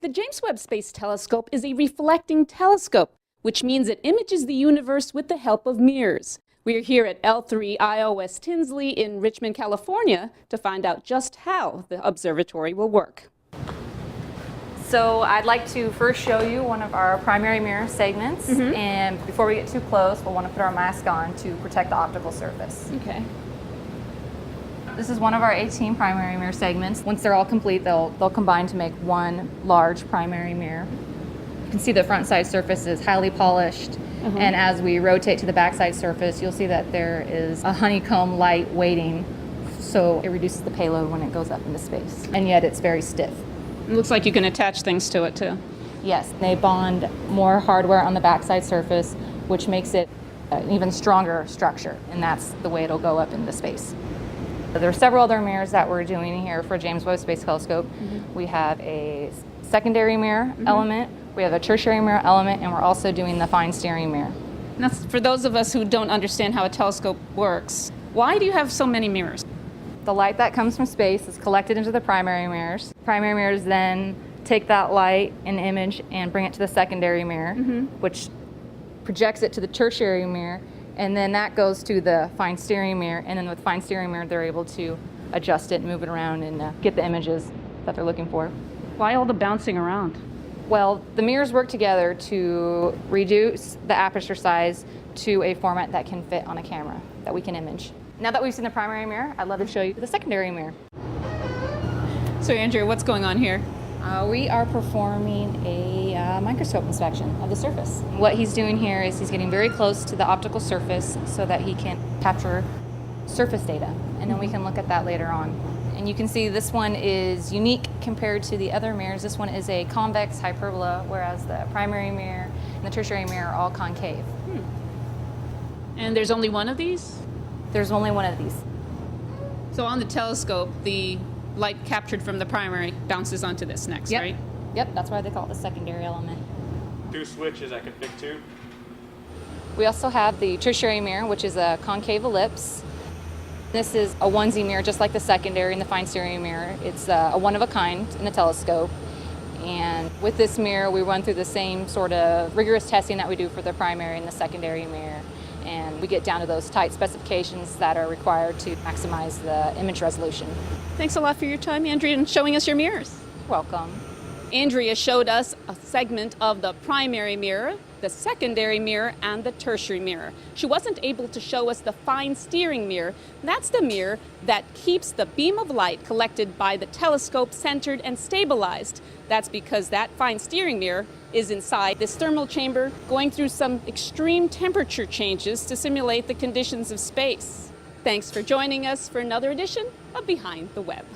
The James Webb Space Telescope is a reflecting telescope, which means it images the universe with the help of mirrors. We're here at L3 IOS Tinsley in Richmond, California, to find out just how the observatory will work. So I'd like to first show you one of our primary mirror segments, and before we get too close, we'll want to put our mask on to protect the optical surface. Okay. This is one of our 18 primary mirror segments. Once they're all complete, they'll combine to make one large primary mirror. You can see the front side surface is highly polished, and as we rotate to the back side surface, you'll see that there is a honeycomb light weighting, so it reduces the payload when it goes up into space, and yet it's very stiff. It looks like you can attach things to it too. Yes, they bond more hardware on the backside surface, which makes it an even stronger structure, and that's the way it'll go up into space. There are several other mirrors that we're doing here for James Webb Space Telescope. We have a secondary mirror element, we have a tertiary mirror element, and we're also doing the fine steering mirror. Now, for those of us who don't understand how a telescope works, why do you have so many mirrors? The light that comes from space is collected into the primary mirrors. Primary mirrors then take that light and image and bring it to the secondary mirror, which projects it to the tertiary mirror, and then that goes to the fine steering mirror, and then with fine steering mirror they're able to adjust it and move it around and get the images that they're looking for. Why all the bouncing around? Well, the mirrors work together to reduce the aperture size to a format that can fit on a camera that we can image. Now that we've seen the primary mirror, I'd love to show you the secondary mirror. So Andrea, what's going on here? We are performing a microscope inspection of the surface. What he's doing here is he's getting very close to the optical surface so that he can capture surface data, and then we can look at that later on. And you can see this one is unique compared to the other mirrors. This one is a convex hyperbola, whereas the primary mirror and the tertiary mirror are all concave. And there's only one of these? There's only one of these. So on the telescope, the light captured from the primary bounces onto this next, right? Yep, that's why they call it the secondary element. 2 switches I can pick 2. We also have the tertiary mirror, which is a concave ellipse. This is a onesie mirror, just like the secondary and the fine steering mirror. It's a one of a kind in the telescope. And with this mirror, we run through the same sort of rigorous testing that we do for the primary and the secondary mirror. And we get down to those tight specifications that are required to maximize the image resolution. Thanks a lot for your time, Andrea, and showing us your mirrors. Welcome. Andrea showed us a segment of the primary mirror, the secondary mirror, and the tertiary mirror. She wasn't able to show us the fine steering mirror. That's the mirror that keeps the beam of light collected by the telescope centered and stabilized. That's because that fine steering mirror is inside this thermal chamber, going through some extreme temperature changes to simulate the conditions of space. Thanks for joining us for another edition of Behind the Webb.